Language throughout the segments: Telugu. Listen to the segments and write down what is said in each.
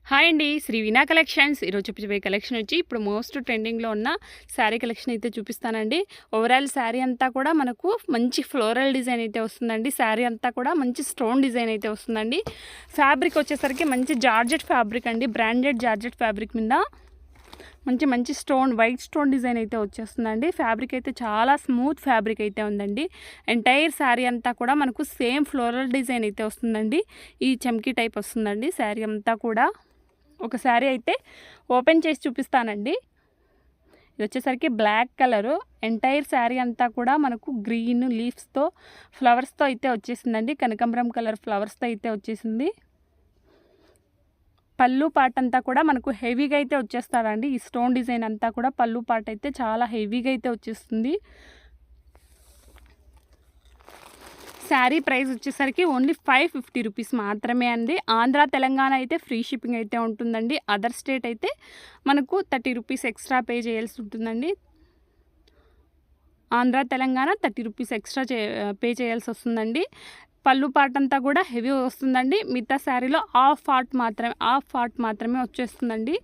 హాయ్ అండి, శ్రీ వీణా కలెక్షన్స్. ఈరోజు చూపించబోయే కలెక్షన్ వచ్చి ఇప్పుడు మోస్ట్ ట్రెండింగ్లో ఉన్న శారీ కలెక్షన్ అయితే చూపిస్తానండి. ఓవరాల్ శారీ అంతా కూడా మనకు మంచి ఫ్లోరల్ డిజైన్ అయితే వస్తుందండి. శారీ అంతా కూడా మంచి స్టోన్ డిజైన్ అయితే వస్తుందండి. ఫ్యాబ్రిక్ వచ్చేసరికి మంచి జార్జెట్ ఫ్యాబ్రిక్ అండి, బ్రాండెడ్ జార్జెట్ ఫ్యాబ్రిక్ మీద మంచి స్టోన్, వైట్ స్టోన్ డిజైన్ అయితే వచ్చేస్తుందండి. ఫ్యాబ్రిక్ అయితే చాలా స్మూత్ ఫ్యాబ్రిక్ అయితే ఉందండి. ఎంటైర్ శారీ అంతా కూడా మనకు సేమ్ ఫ్లోరల్ డిజైన్ అయితే వస్తుందండి. ఈ చమ్కీ టైప్ వస్తుందండి శారీ అంతా కూడా. ఒక శారీ అయితే ఓపెన్ చేసి చూపిస్తానండి. ఇది వచ్చేసరికి బ్లాక్ కలరు. ఎంటైర్ శారీ అంతా కూడా మనకు గ్రీన్ లీవ్స్తో ఫ్లవర్స్తో అయితే వచ్చేసిందండి. కనకాంబరం కలర్ ఫ్లవర్స్తో అయితే వచ్చేసింది. పళ్ళు పార్ట్ అంతా కూడా మనకు హెవీగా అయితే వచ్చేస్తారండి. ఈ స్టోన్ డిజైన్ అంతా కూడా పళ్ళు పార్ట్ అయితే చాలా హెవీగా అయితే వచ్చేస్తుంది. శారీ ప్రైస్ వచ్చేసరికి ఓన్లీ 550 రూపీస్ మాత్రమే అండి. ఆంధ్ర తెలంగాణ అయితే ఫ్రీ షిప్పింగ్ అయితే ఉంటుందండి. అదర్ స్టేట్ అయితే మనకు 30 రూపీస్ ఎక్స్ట్రా పే చేయాల్సి ఉంటుందండి. Andhra Telangana 30 rupees extra pay చేయాల్సి వస్తుందండి. పళ్ళు పార్ట్ అంతా కూడా హెవీ వస్తుందండి. మిగతా శారీలో హాఫ్ పార్ట్ మాత్రమే వచ్చేస్తుందండి.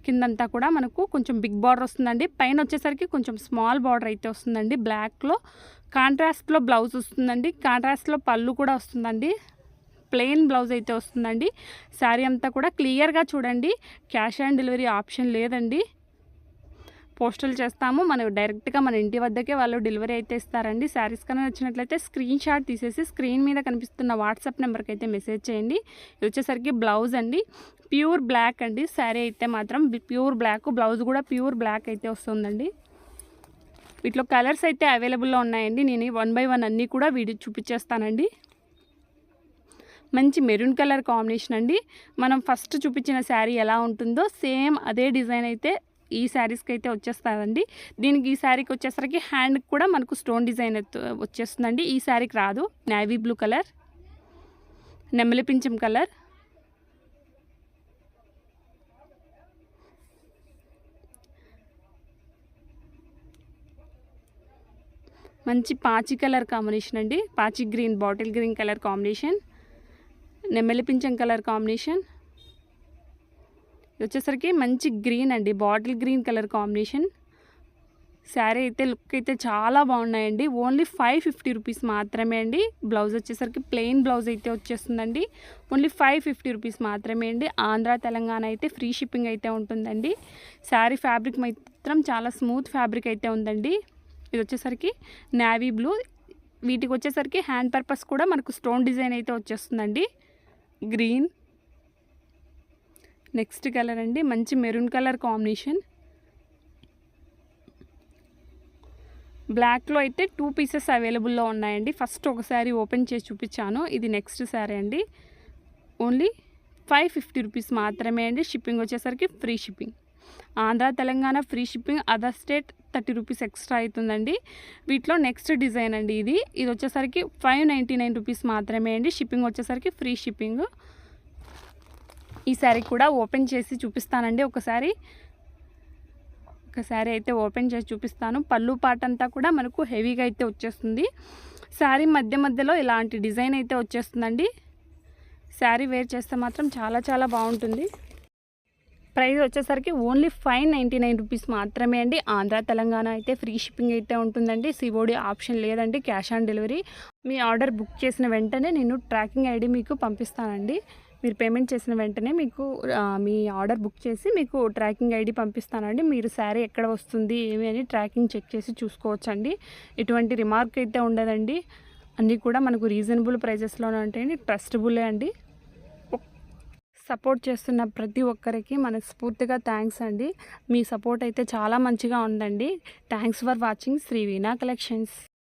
కిందంతా కూడా మనకు కొంచెం బిగ్ బార్డర్ వస్తుందండి. పైన వచ్చేసరికి కొంచెం స్మాల్ బార్డర్ అయితే వస్తుందండి. బ్లాక్లో కాంట్రాస్ట్లో బ్లౌజ్ వస్తుందండి. కాంట్రాస్ట్లో పళ్ళు కూడా వస్తుందండి. ప్లెయిన్ బ్లౌజ్ అయితే వస్తుందండి. శారీ అంతా కూడా క్లియర్గా చూడండి. క్యాష్ ఆన్ డెలివరీ ఆప్షన్ లేదండి. పోస్టల్ చేస్తాము, మనం డైరెక్ట్గా మన ఇంటి వద్దకే వాళ్ళు డెలివరీ అయితే ఇస్తారండి. శారీస్ కన్నా నచ్చినట్లయితే స్క్రీన్ షాట్ తీసేసి స్క్రీన్ మీద కనిపిస్తున్న వాట్సాప్ నెంబర్కి అయితే మెసేజ్ చేయండి. ఇది వచ్చేసరికి బ్లౌజ్ అండి, ప్యూర్ బ్లాక్ అండి. శారీ అయితే మాత్రం ప్యూర్ బ్లాక్, బ్లౌజ్ కూడా ప్యూర్ బ్లాక్ అయితే వస్తుందండి. వీటిలో కలర్స్ అయితే అవైలబుల్లో ఉన్నాయండి. నేను 1 by 1 అన్నీ కూడా వీడియో చూపించేస్తానండి. మంచి మెరూన్ కలర్ కాంబినేషన్ అండి. మనం ఫస్ట్ చూపించిన శారీ ఎలా ఉంటుందో సేమ్ అదే డిజైన్ అయితే ఈ శారీస్కి అయితే వచ్చేస్తుందండి. దీనికి ఈ శారీకి వచ్చేసరికి హ్యాండ్కి కూడా మనకు స్టోన్ డిజైన్ వచ్చేస్తుందండి. ఈ శారీకి రాదు. నేవీ బ్లూ కలర్, నెమలి పింఛం కలర్, మంచి పాచి కలర్ కాంబినేషన్ అండి. పాచి green, bottle green colour combination, నెమలి పింఛం కలర్ కాంబినేషన్. ఇది వచ్చేసరికి మంచి గ్రీన్ అండి, bottle green colour combination. Sari అయితే లుక్ అయితే చాలా బాగున్నాయండి. ఓన్లీ 550 రూపీస్ మాత్రమే అండి. బ్లౌజ్ వచ్చేసరికి ప్లెయిన్ బ్లౌజ్ అయితే వచ్చేస్తుందండి. ఓన్లీ 550 రూపీస్ మాత్రమే అండి. ఆంధ్ర తెలంగాణ అయితే ఫ్రీ షిప్పింగ్ అయితే ఉంటుందండి. శారీ ఫ్యాబ్రిక్ మాత్రం చాలా స్మూత్ ఫ్యాబ్రిక్ అయితే ఉందండి. ఇది వచ్చేసరికి నేవీ బ్లూ. వీటికి వచ్చేసరికి హ్యాండ్ పర్పస్ కూడా మనకు స్టోన్ డిజైన్ అయితే వచ్చేస్తుందండి. గ్రీన్, నెక్స్ట్ కలర్ అండి మంచి మెరూన్ కలర్ కాంబినేషన్. బ్లాక్లో అయితే 2 పీసెస్ అవైలబుల్లో ఉన్నాయండి. ఫస్ట్ ఒక శారీ ఓపెన్ చేసి చూపించాను. ఇది నెక్స్ట్ శారీ అండి. ఓన్లీ 550 రూపీస్ మాత్రమే అండి. షిప్పింగ్ వచ్చేసరికి free shipping. Andhra Telangana free shipping, other state 30 rupees extra అవుతుందండి. వీటిలో నెక్స్ట్ డిజైన్ అండి. ఇది వచ్చేసరికి 599 రూపీస్ మాత్రమే అండి. షిప్పింగ్ వచ్చేసరికి ఫ్రీ షిప్పింగ్. ఈ శారీ కూడా ఓపెన్ చేసి చూపిస్తానండి. ఒకసారి అయితే ఓపెన్ చేసి చూపిస్తాను. పళ్ళు పార్ట్ అంతా కూడా మనకు హెవీగా అయితే వచ్చేస్తుంది. శారీ మధ్యలో ఇలాంటి డిజైన్ అయితే వచ్చేస్తుందండి. శారీ వేర్ చేస్తే మాత్రం చాలా బాగుంటుంది. ప్రైస్ వచ్చేసరికి ఓన్లీ 599 రూపీస్ మాత్రమే అండి. ఆంధ్ర తెలంగాణ అయితే ఫ్రీ షిప్పింగ్ అయితే ఉంటుందండి. సిఓడి ఆప్షన్ లేదండి, cash on delivery. Me order book చేసిన వెంటనే నేను ట్రాకింగ్ ఐడి మీకు పంపిస్తానండి. మీరు పేమెంట్ చేసిన వెంటనే మీకు మీ ఆర్డర్ బుక్ చేసి మీకు ట్రాకింగ్ ఐడి పంపిస్తానండి. మీరు శారీ ఎక్కడ వస్తుంది ఏమి అని ట్రాకింగ్ చెక్ చేసి చూసుకోవచ్చండి. ఎటువంటి రిమార్క్ అయితే ఉండదండి. అన్నీ కూడా మనకు రీజనబుల్ ప్రైజెస్లోనే ఉంటాయండి. ట్రస్టబులే అండి. సపోర్ట్ చేస్తున్న ప్రతి ఒక్కరికి మనస్ఫూర్తిగా థ్యాంక్స్ అండి. మీ సపోర్ట్ అయితే చాలా మంచిగా ఉందండి. Thanks for watching Shri Veena collections.